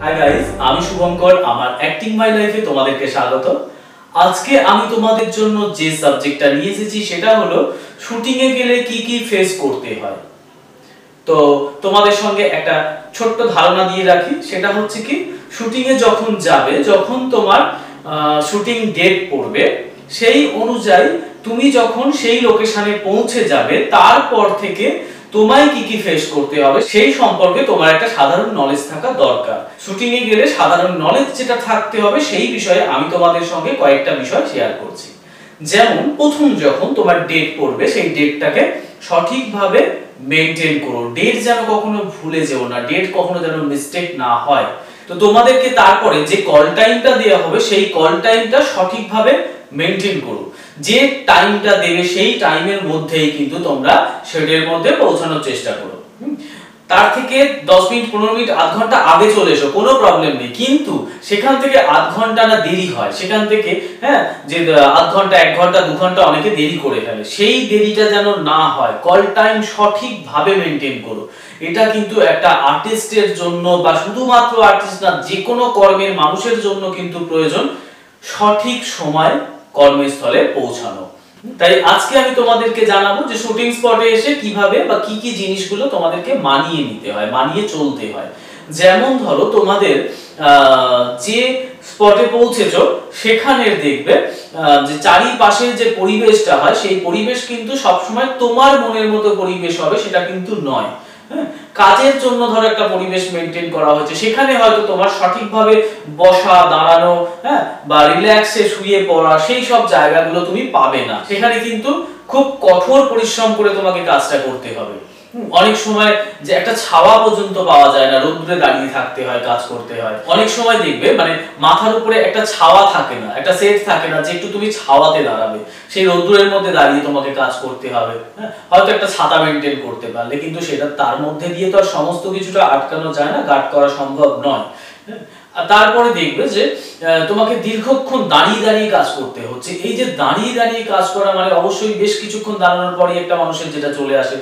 Hi guys, আমি শুভঙ্কর। আমার acting মাই লাইফে তোমাদেরকে স্বাগত। আজকে আমি তোমাদের জন্য যে সাবজেক্টটা নিয়ে এসেছি সেটা হলো শুটিং এ গেলে কি কি ফেস করতে হয়। তো তোমাদের সঙ্গে একটা ছোট্ট ধারণা দিয়ে রাখি, সেটা হচ্ছে কি, শুটিং এ যখন যাবে, যখন তোমার শুটিং ডেট পড়বে, সেই অনুযায়ী তুমি যখন সেই লোকেশনে পৌঁছে যাবে, তারপর থেকে তোমায় কি কি ফেস করতে হবে সেই সম্পর্কে তোমার একটা সাধারণ নলেজ থাকা দরকার। শুটিং এ গেলে সাধারণ নলেজ যেটা থাকতে হবে সেই বিষয়ে আমি তোমাদের সঙ্গে কয়েকটা বিষয় শেয়ার করছি। যেমন প্রথম যখন তোমার ডেট পড়বে, সেই ডেটটাকে সঠিকভাবে মেইনটেইন করো। ডেট যেন কখনো ভুলে যেও না, ডেট কখনো যেন মিস্টেক না হয়। তো তোমাদেরকে তারপরে যে কল টাইমটা দেওয়া হবে সেই কল টাইমটা সঠিকভাবে মেইনটেইন করো। যে টাইমটা দেবে সেই টাইমের মধ্যেই কিন্তু তোমরা শেডের মধ্যে পৌঁছানোর চেষ্টা করো। তার থেকে 10 মিনিট 15 মিনিট আধ ঘন্টা আগে চলে এসো, কোনো প্রবলেম নেই। কিন্তু সেখান থেকে আধ ঘন্টা না দেরি হয়, সেখান থেকে যে আধ ঘন্টা 1 ঘন্টা 2 ঘন্টা অনেকে দেরি করে ফেলে, সেই দেরিটা যেন না হয়। কল টাইম সঠিকভাবে মেইনটেইন করো। এটা কিন্তু একটা আর্টিস্টের জন্য, বা শুধুমাত্র আর্টিস্ট না, যে কোনো কর্মের মানুষের জন্য কিন্তু প্রয়োজন সঠিক সময় কর্মস্থলে পৌঁছানো। তাই আজকে আমি তোমাদেরকে জানাবো যে শুটিং স্পটে এসে কিভাবে বা কি কি জিনিসগুলো তোমাদেরকে মানিয়ে নিতে হয়, মানিয়ে চলতে হয়। যেমন ধরো, তোমাদের যে স্পটে পৌঁছেছো সেখানের দেখবে যে চারিপাশের যে পরিবেশটা হয়, সেই পরিবেশ কিন্তু সবসময় তোমার মনের মতো পরিবেশ হবে সেটা কিন্তু নয়। কাজের জন্য ধরো একটা পরিবেশ মেইনটেইন করা হয়েছে, সেখানে হয়তো তোমার সঠিকভাবে বসা, দাঁড়ানো, বা রিল্যাক্সে শুয়ে পড়া, সেই সব জায়গাগুলো তুমি পাবে না। সেখানে কিন্তু খুব কঠোর পরিশ্রম করে তোমাকে কাজটা করতে হবে। অনেক সময় যে একটা ছাওয়া পর্যন্ত পাওয়া যায় না, রোদ্দুরে দাঁড়িয়ে থাকতে হয়, কাজ করতে হয়। অনেক সময় দেখবে মানে মাথার উপরে একটা ছাওয়া থাকে না, একটা সেট থাকে না যে একটু তুমি ছাওয়াতে দাঁড়াবে, সেই রোদ্দুরের মধ্যে দাঁড়িয়ে তোমাকে কাজ করতে হবে। হয়তো একটা ছাতা মেইনটেইন করতে পারলে, কিন্তু সেটা তার মধ্যে দিয়ে তো আর সমস্ত কিছুটা আটকানো যায় না, গার্ড করা সম্ভব নয়। তারপরে দেখবে যে তোমাকে দীর্ঘক্ষণ দাঁড়িয়ে দাঁড়িয়ে কাজ করতে হচ্ছে। এই যে দাঁড়িয়ে দাঁড়িয়ে কাজ করা মানে অবশ্যই বেশ কিছুক্ষণ দাঁড়ানোর পরই একটা মানুষের যেটা চলে আসে,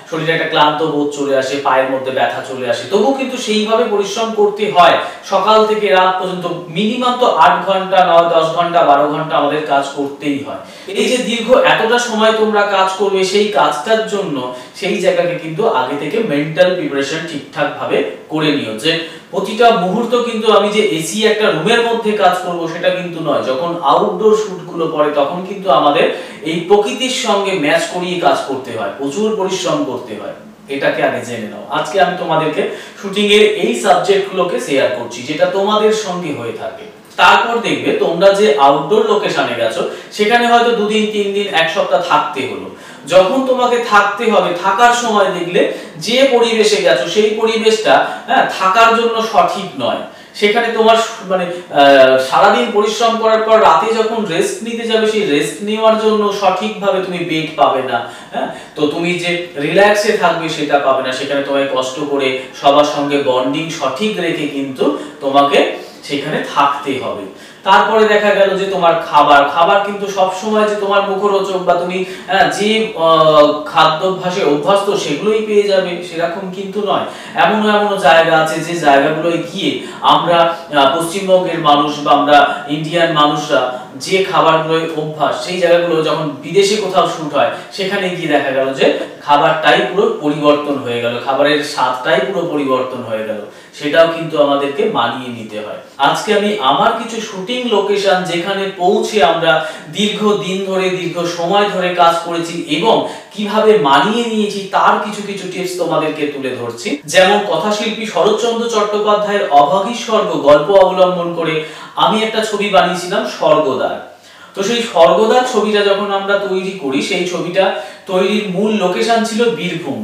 শরীরে একটা ক্লান্ত বোধ চলে আসে, পায়ের মধ্যে ব্যথা চলে আসে। তবুও কিন্তু সেইভাবে পরিশ্রম করতে হয়। সকাল থেকে রাত পর্যন্ত মিনিমাম তো 8 ঘন্টা, 9 10 ঘন্টা, 12 ঘন্টা আমাদের কাজ করতেই হয়। এই যে দীর্ঘ এতটা সময় তোমরা কাজ করবে, সেই কাজটার জন্য সেই জায়গাকে কিন্তু আগে থেকে মেন্টাল প্রিপারেশন ঠিকঠাক ভাবে করে নিও। যে প্রতিটা মুহূর্ত কিন্তু আমি যে এসি একটা রুমের মধ্যে কাজ করব সেটা কিন্তু নয়। যখন আউটডোর শুট গুলো পড়ে তখন কিন্তু আমাদের এই প্রকৃতির সঙ্গে ম্যাচ করিয়ে কাজ করতে হয়, প্রচুর পরিশ্রম করতে হয়। এটাকে আগে জেনে নাও। আজকে আমি তোমাদেরকে শুটিং এর এই সাবজেক্টগুলোকে শেয়ার করছি যেটা তোমাদের সঙ্গে হয়ে থাকে। তারপর দেখবে তোমরা যে আউটডোর লোকেশনে গেছো, সেখানে হয়তো 2 দিন 3 দিন 1 সপ্তাহ থাকতে হলো। যখন তোমাকে থাকতে হবে, থাকার সময় দেখলে যে পরিবেশে গেছো সেই পরিবেশটা থাকার জন্য সঠিক নয়। সেখানে তোমার মানে সারাদিন পরিশ্রম করার পর রাতে যখন রেস্ট নিতে যাবে, সেই রেস্ট নেওয়ার জন্য সঠিকভাবে তুমি বেড পাবে না। তো তুমি যে রিল্যাক্সে থাকবে সেটা পাবে না। সেখানে তোমায় কষ্ট করে সবার সঙ্গে বন্ডিং সঠিক রেখে কিন্তু তোমাকে সেখানে থাকতে হবে। তারপরে দেখা গেল যে তোমার খাবার কিন্তু সব সময় যে তোমার মুখরোচক বা তুমি যে খাদ্যাভ্যাসে অভ্যস্ত সেগুলোই পেয়ে যাবে সেরকম কিন্তু নয়। এমন জায়গা আছে যে জায়গাগুলোয় গিয়ে আমরা পশ্চিমবঙ্গের মানুষ বা আমরা ইন্ডিয়ান মানুষরা যে খাবারগুলোয় অভ্যাস, সেই জায়গাগুলো যখন বিদেশে কোথাও শুট হয়, সেখানে গিয়ে দেখা গেল যে খাবারটাই পুরো পরিবর্তন হয়ে গেল, খাবারের স্বাদটাই পুরো পরিবর্তন হয়ে গেল। সেটাও কিন্তু আমাদেরকে মানিয়ে নিতে হয়। আজকে আমি আমার কিছু শুটিং লোকেশন যেখানে পৌঁছে আমরা দীর্ঘ দিন ধরে, দীর্ঘ সময় ধরে কাজ করেছি এবং কিভাবে মানিয়ে নিয়েছি তার কিছু কিছু টিপস তোমাদেরকে তুলে ধরছি। যেমন কথাশিল্পী শরৎচন্দ্র চট্টোপাধ্যায়ের অভাগী স্বর্গ গল্প অবলম্বন করে আমি একটা ছবি বানিয়েছিলাম, স্বর্গদ্বার। তো সেই স্বর্গদ্বার ছবিটা যখন আমরা তৈরি করি, সেই ছবিটা তৈরির মূল লোকেশন ছিল বীরভূম।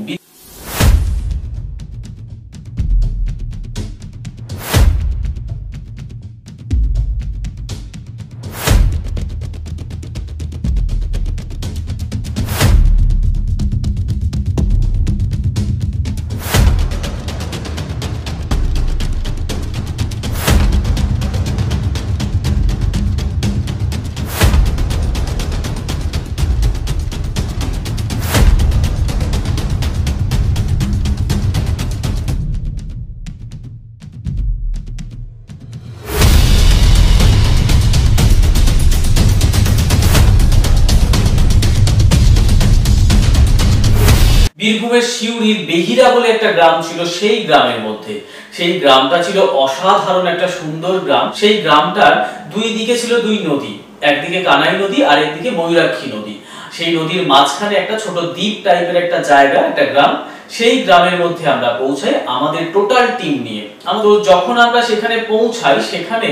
বীরভূমের সিউড়ির বেহিরা বলে একটা গ্রাম ছিল, সেই গ্রামের মধ্যে, সেই গ্রামটা ছিল অসাধারণ একটা সুন্দর গ্রাম। সেই গ্রামটার দুই দিকে ছিল দুই নদী, একদিকে কানাই নদী আর একদিকে ময়ূরাক্ষী নদী। সেই নদীর মাঝখানে একটা ছোট দ্বীপ টাইপের একটা জায়গা, একটা গ্রাম। সেই গ্রামের মধ্যে আমরা পৌঁছাই আমাদের টোটাল টিম নিয়ে। তো যখন আমরা সেখানে পৌঁছাই, সেখানে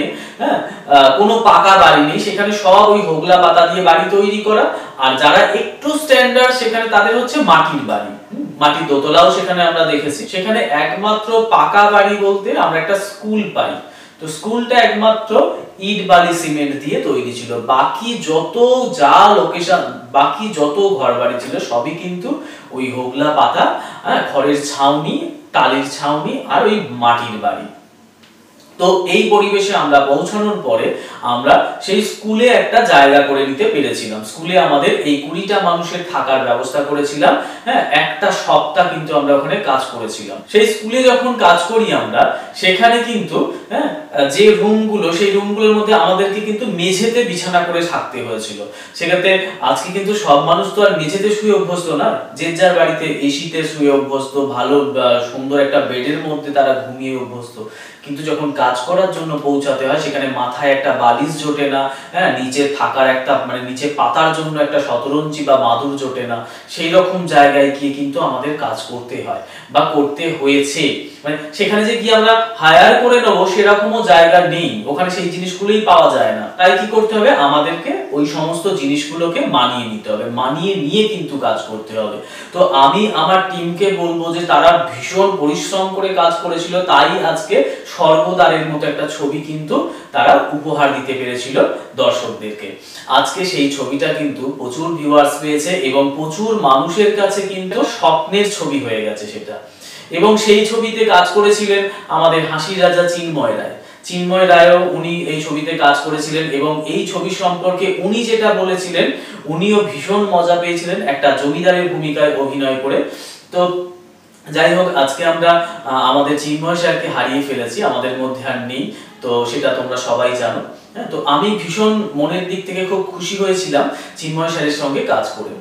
কোনো পাকা বাড়ি নেই, সেখানে সব ওই হোগলা পাতা দিয়ে বাড়ি তৈরি করা। আর যারা একটু স্ট্যান্ডার্ড সেখানে তাদের হচ্ছে মাটির বাড়ি, মাটির দোতলাও সেখানে আমরা দেখেছি। সেখানে একমাত্র পাকা বাড়ি বলতে আমরা একটা স্কুল পাই। তো স্কুলটা একমাত্র ইট বালি সিমেন্ট দিয়ে তৈরি ছিল। বাকি যত যা লোকেশন, বাকি যত ঘর বাড়ি ছিল সবই কিন্তু ওই হোগলা পাতা, খড়ের ছাউনি, টালির ছাউনি আর ওই মাটির বাড়ি। তো এই পরিবেশে আমরা পৌঁছানোর পরে আমরা সেই স্কুলে একটা জায়গা করে নিতে পেরেছিলাম। স্কুলে আমাদের এই 20টা মানুষের থাকার ব্যবস্থা করেছিলাম। একটা সপ্তাহ কিন্তু আমরা ওখানে কাজ করেছিলাম। সেই স্কুলে যখন কাজ করি আমরা, সেখানে কিন্তু যে রুমগুলো, সেই রুমগুলোর মধ্যে আমাদেরকে কিন্তু মেঝেতে বিছানা করে থাকতে হয়েছিল। সেক্ষেত্রে আজকে কিন্তু সব মানুষ তো আর মেঝেতে শুয়ে অভ্যস্ত না, যে যার বাড়িতে এসিতে শুয়ে অভ্যস্ত, ভালো সুন্দর একটা বেডের মধ্যে তারা ঘুমিয়ে অভ্যস্ত। কিন্তু যখন কাজ করার জন্য পৌঁছাতে হয়, সেখানে মাথায় একটা বালিশ জোটে না, নিচে থাকার একটা নিচে পাতার জন্য একটা শতরঞ্চি বা মাদুর জোটে না। সেই রকম জায়গায় গিয়ে কিন্তু আমাদের কাজ করতে হয় বা করতে হয়েছে। সেখানে যে গিয়ে আমরা হায়ার করে নেবো সেরকমও জায়গা নেই, ওখানে সেই জিনিসগুলোই পাওয়া যায় না। তাই কি করতে হবে, আমাদেরকে ওই সমস্ত জিনিসগুলোকে মানিয়ে নিতে হবে, মানিয়ে নিয়ে কিন্তু কাজ করতে হবে। তো আমি আমার টিমকে বলবো যে তারা ভীষণ পরিশ্রম করে কাজ করেছিল, তাই আজকে স্বর্গদ্বারের মতো একটা ছবি কিন্তু তারা উপহার দিতে পেরেছিল দর্শকদেরকে। আজকে সেই ছবিটা কিন্তু প্রচুর ভিউয়ার্স পেয়েছে এবং প্রচুর মানুষের কাছে কিন্তু স্বপ্নের ছবি হয়ে গেছে সেটা। এবং সেই ছবিতে কাজ করেছিলেন আমাদের হাসির রাজা চিন্ময় রায়। চিন্ময় রায়ও উনি এই ছবিতে কাজ করেছিলেন এবং এই ছবি সম্পর্কে উনি যেটা বলেছিলেন, উনিও ভীষণ মজা পেয়েছিলেন একটা জমিদারের ভূমিকায় অভিনয় করে। তো যাই হোক, আজকে আমরা আমাদের চিন্ময় স্যারকে হারিয়ে ফেলেছি, আমাদের মধ্যে আর নেই। তো সেটা তোমরা সবাই জানো। তো আমি ভীষণ মনের দিক থেকে খুব খুশি হয়েছিলাম চিন্ময় স্যারের সঙ্গে কাজ করে।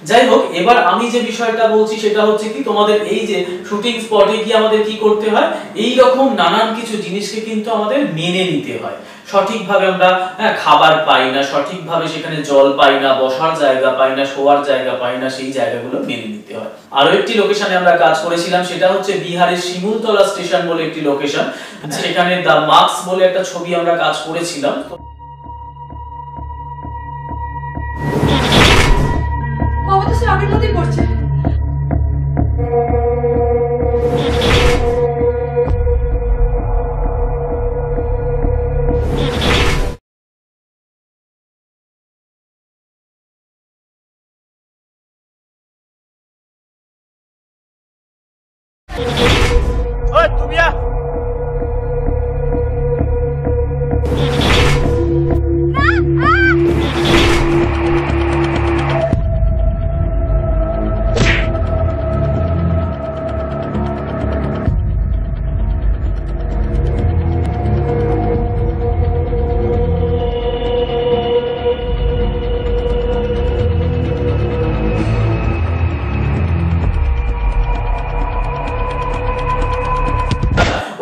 যাই হোক, এবার আমি যে বিষয়টা বলছি সেটা হচ্ছে কি, তোমাদের এই যে শুটিং স্পটে গিয়ে আমাদের কি করতে হয়, এই রকম নানান কিছু জিনিসকে কিন্তু আমাদের মেনে নিতে হয়। সঠিকভাবে আমরা খাবার পাই না, সঠিকভাবে সেখানে জল পাই না, বসার জায়গা পাই না, শোয়ার জায়গা পাই না, সেই জায়গাগুলো মেনে নিতে হয়। আরো একটি লোকেশনে আমরা কাজ করেছিলাম, সেটা হচ্ছে বিহারের শিমুলতলা স্টেশন বলে একটি লোকেশন। সেখানে দ্য মার্কস বলে একটা ছবি আমরা কাজ করেছিলাম। আগের মতোই করছে।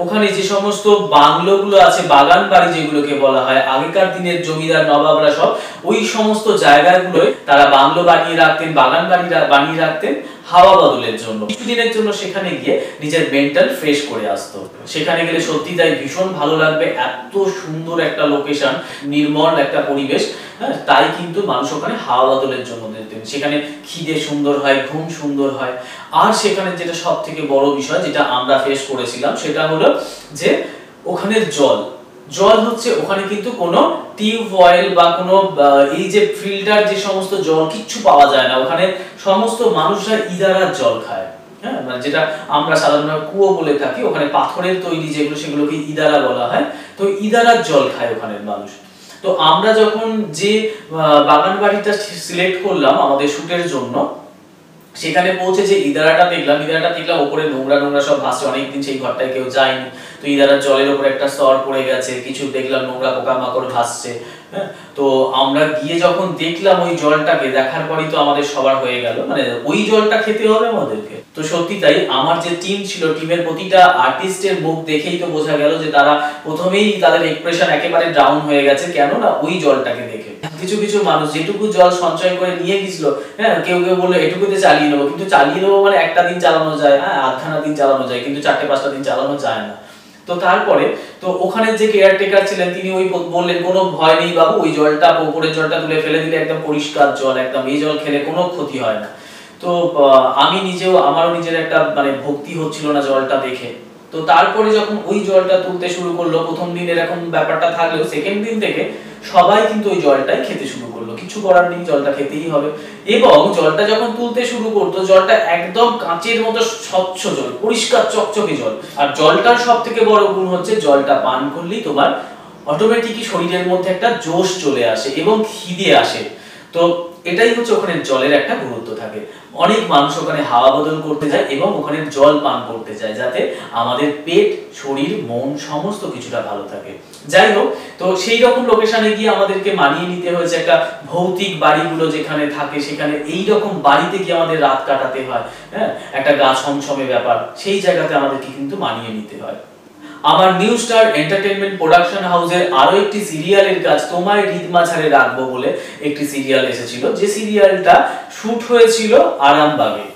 ওখানে যে সমস্ত বাংলোগুলো আছে, বাগান বাড়ি যেগুলোকে বলা হয়, আগেকার দিনের জমিদার নবাবরা সব ওই সমস্ত জায়গাগুলোয় তারা বাংলো বানিয়ে রাখতেন, বাগান বাড়ি বানিয়ে রাখতেন হাওয়া বদলের জন্য। কিছুদিনের জন্য সেখানে গিয়ে নিজের মেন্টাল ফ্রেশ করে আসতো। সেখানে গেলে সত্যি তাই ভীষণ ভালো লাগবে, এত সুন্দর একটা লোকেশন, নির্মল একটা পরিবেশ। তাই কিন্তু মানুষ ওখানে হাওয়া বদলের জন্য যেতেন। সেখানে খিদে সুন্দর হয়, ঘুম সুন্দর হয়। আর সেখানে যেটা সব থেকে বড় বিষয়, যেটা আমরা ফেস করেছিলাম, সেটা হলো যে ওখানের জল হচ্ছে, ওখানে কিন্তু কোনো টিউবওয়েল বা কোনো এই যে ফিল্টার যে সমস্ত জল কিচ্ছু পাওয়া যায় না। ওখানে সমস্ত মানুষরা ইদারার জল খায়। মানে যেটা আমরা সাধারণত কুয়ো বলে থাকি, ওখানে পাথরের তৈরি যেগুলো, সেগুলোকে ইদারা বলা হয়। তো ইদারার জল খায় ওখানের মানুষ। তো আমরা যখন যে বাগান বাড়িটা সিলেক্ট করলাম আমাদের শুটের জন্য, সেখানে পৌঁছে যে ইদারাটা দেখলাম উপরে নোংরা নোংরা সব ভাসছে, অনেকদিন সেই ঘরটায় কেউ যায়নি। তো ইদারার জলের উপরে একটা স্তর পড়ে গেছে, কিছু দেখলাম নোংরা পোকামাকড় ভাসছে, হ্যাঁ, তো আমরা গিয়ে যখন দেখলাম ওই জলটাকে, দেখার পরই তো আমাদের সবার হয়ে গেল মানে ওই জলটা খেতে হবে আমাদেরকে। তো সত্যি তাই, আমার যে টিম ছিল, টিমের প্রতিটা আর্টিস্টের মুখ দেখেই তো বোঝা গেল যে তারা প্রথমেই তাদের এক্সপ্রেশন একেবারে ডাউন হয়ে গেছে, কেন না ওই জলটাকে দেখে। কিছু কিছু মানুষ যেটুকু জল সঞ্চয় করে নিয়ে গেছিল, হ্যাঁ, কেউ কেউ বললো এটুকুতে চালিয়ে নেবো, কিন্তু চালিয়ে নেবো মানে একটা দিন চালানো যায়, হ্যাঁ, আধখানা দিন চালানো যায়, কিন্তু 4-5টা দিন চালানো যায় না। তো তারপরে তো ওখানে যে কেয়ারটেকার ছিলেন তিনি ওই বললেন কোনো ভয় নেই বাবু, ওই জলটা পুকুরের জলটা তুলে ফেলে দিলে একদম পরিষ্কার জল, একদম এই জল খেলে কোনো ক্ষতি হয় না। তো আমি নিজেও, আমারও নিজের একটা মানে ভক্তি হচ্ছিল না জলটা দেখে। তো তারপরে যখন ওই জলটা তুলতে শুরু করলো, প্রথম দিন এরকম ব্যাপারটা থাকলেও সেকেন্ড দিন থেকে সবাই কিন্তু ওই জলটাই খেতে শুরু করলো, কিছু করার নেই, জলটা খেতেই হবে। এবং জলটা যখন তুলতে শুরু করতো, জলটা একদম কাঁচের মতো স্বচ্ছ জল, পরিষ্কার চকচকে জল। আর জলটার সব থেকে বড় গুণ হচ্ছে জলটা পান করলেই তোমার অটোমেটিকই শরীরের মধ্যে একটা জোশ চলে আসে এবং খিদে আসে। তো এটাই হচ্ছে ওখানে জলের একটা গুরুত্ব থাকে। অনেক মানুষ ওখানে হাওয়া বদল করতে যায় এবং ওখানে জল পান করতে যায়, যাতে আমাদের পেট, শরীর, মন সমস্ত কিছুটা ভালো থাকে। যাই হোক, তো সেই রকম লোকেশনে গিয়ে আমাদেরকে মানিয়ে নিতে হয়েছে। একটা ভৌতিক বাড়িগুলো যেখানে থাকে, সেখানে এই রকম বাড়িতে গিয়ে আমাদের রাত কাটাতে হয়, হ্যাঁ, একটা গা ছমছমে ব্যাপার, সেই জায়গাতে আমাদেরকে কিন্তু মানিয়ে নিতে হয়। আমার নিউ স্টার এন্টারটেইনমেন্ট প্রোডাকশন হাউসের আরো একটি সিরিয়ালের কাজ তোমায় হৃদ মাঝারে রাখবো বলে একটি সিরিয়াল এসেছিল, যে সিরিয়ালটা শুট হয়েছিল আরামবাগে।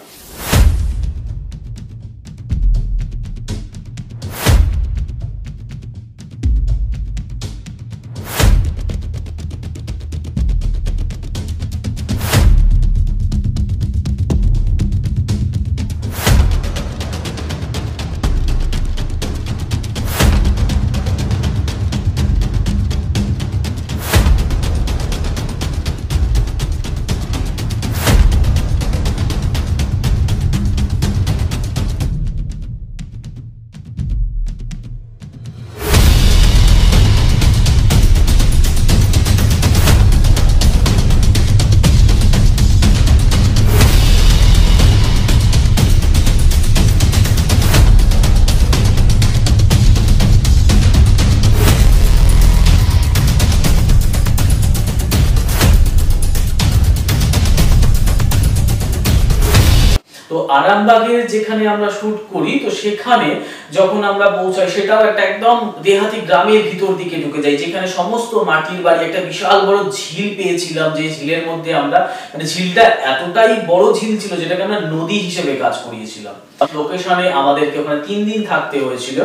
তো আরামবাগের যেখানে আমরা শুট করি, তো সেখানে যখন আমরা পৌঁছাই, সেটাও একটা একদম দেহাতি গ্রামের ভিতর দিকে ঢুকে যাই, যেখানে সমস্ত মাটির বাড়ি। একটা বিশাল বড় ঝিল পেয়েছিলাম, যে ঝিলের মধ্যে আমরা মানে ঝিলটা এতটাই বড় ঝিল ছিল যেটাকে আমরা নদী হিসেবে কাজ করিয়েছিলাম। লোকেশনে আমাদেরকে ওখানে 3 দিন থাকতে হয়েছিল।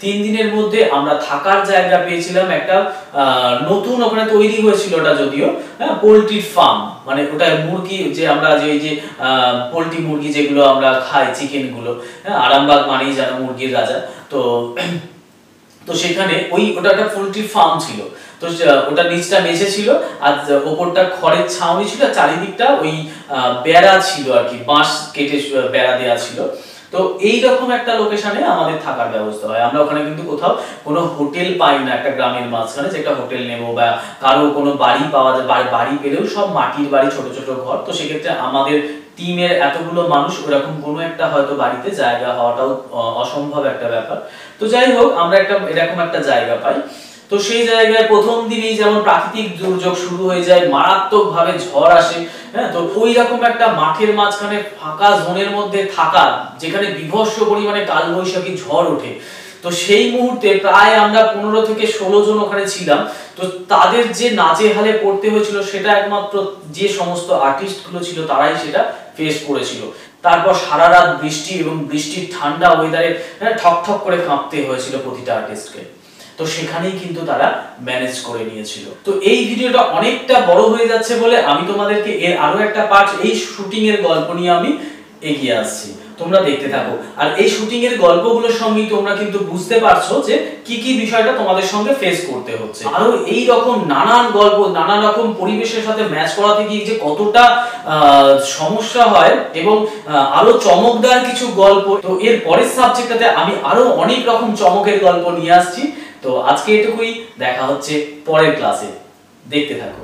3 দিনের মধ্যে আমরা থাকার জায়গা পেয়েছিলাম একটা নতুন, ওখানে তৈরি হয়েছিল ওটা যদিও, হ্যাঁ, পোল্ট্রি ফার্ম, মানে ওটা মুরগি, যে আমরা যে এই যে পোল্ট্রি মুরগি যেগুলো আমরা খাই, চিকেন গুলো, হ্যাঁ, আরামবাগ মানেই জানো মুরগির রাজা। তো তো সেখানে ওটা একটা পোল্ট্রি ফার্ম ছিল। তো ওটা নিচটা মেঝে ছিল আর ওপরটা খড়ের ছাউনি ছিল, চারিদিকটা ওই বেড়া ছিল আর কি, বাঁশ কেটে বেড়া দেওয়া ছিল। তো এইরকম একটা লোকেশনে আমাদের থাকার ব্যবস্থা হয়। আমরা ওখানে কিন্তু কোথাও কোনো হোটেল পাই না, একটা গ্রামের মাঝখানে যে একটা হোটেল নেব বা কারো কোনো বাড়ি পাওয়া যায়, বাড়ি পেলেও সব মাটির বাড়ি, ছোট ছোট ঘর। তো সেক্ষেত্রে আমাদের টিমের এতগুলো মানুষ ওরকম কোনো একটা হয়তো বাড়িতে জায়গা হওয়াটাও অসম্ভব একটা ব্যাপার। তো যাই হোক, আমরা একটা এরকম একটা জায়গা পাই। তো সেই জায়গায় প্রথম দিনেই যেমন প্রাকৃতিক দুর্যোগ শুরু হয়ে যায়, মারাত্মক ভাবে ঝড় আসে, হ্যাঁ। তো ওই রকম একটা মাঠের মাঝখানে ফাঁকা জোনের মধ্যে থাকা, যেখানে বিভৎস পরিমাণে কালবৈশাখী ঝড় ওঠে। তো সেই মুহূর্তে প্রায় আমরা 15 থেকে 16 জন ওখানে ছিলাম। তো তাদের যে নাচে হালে পড়তে হয়েছিল, সেটা একমাত্র যে সমস্ত আর্টিস্ট গুলো ছিল তারাই সেটা ফেস করেছিল। তারপর সারা রাত বৃষ্টি এবং বৃষ্টির ঠান্ডা ওয়েদারে ঠক ঠক করে কাঁপতে হয়েছিল প্রতিটা আর্টিস্টকে। তো সেখানেই কিন্তু তারা ম্যানেজ করে নিয়েছিল। তো এই ভিডিওটা অনেকটা বড় হয়ে যাচ্ছে বলে আমি তোমাদেরকে এর আরো একটা পার্ট, এই শুটিং এর গল্প নিয়ে আমি এগিয়ে আসছি, তোমরা দেখতে থাকো। আর এই শুটিং এর গল্পগুলোর সঙ্গেই তোমরা কিন্তু বুঝতে পারছো যে কি কি বিষয়টা তোমাদের সঙ্গে ফেস করতে হচ্ছে। আরো এই রকম নানান গল্প, নানান রকম পরিবেশের সাথে ম্যাচ করাতে গিয়ে যে কতটা সমস্যা হয়, এবং আরো চমকদার কিছু গল্প। তো এর পরের সাবজেক্টটাতে আমি আরো অনেক রকম চমকের গল্প নিয়ে আসছি। তো আজকে এটুকুই, দেখা হচ্ছে পরের ক্লাসে, দেখতে থাকো।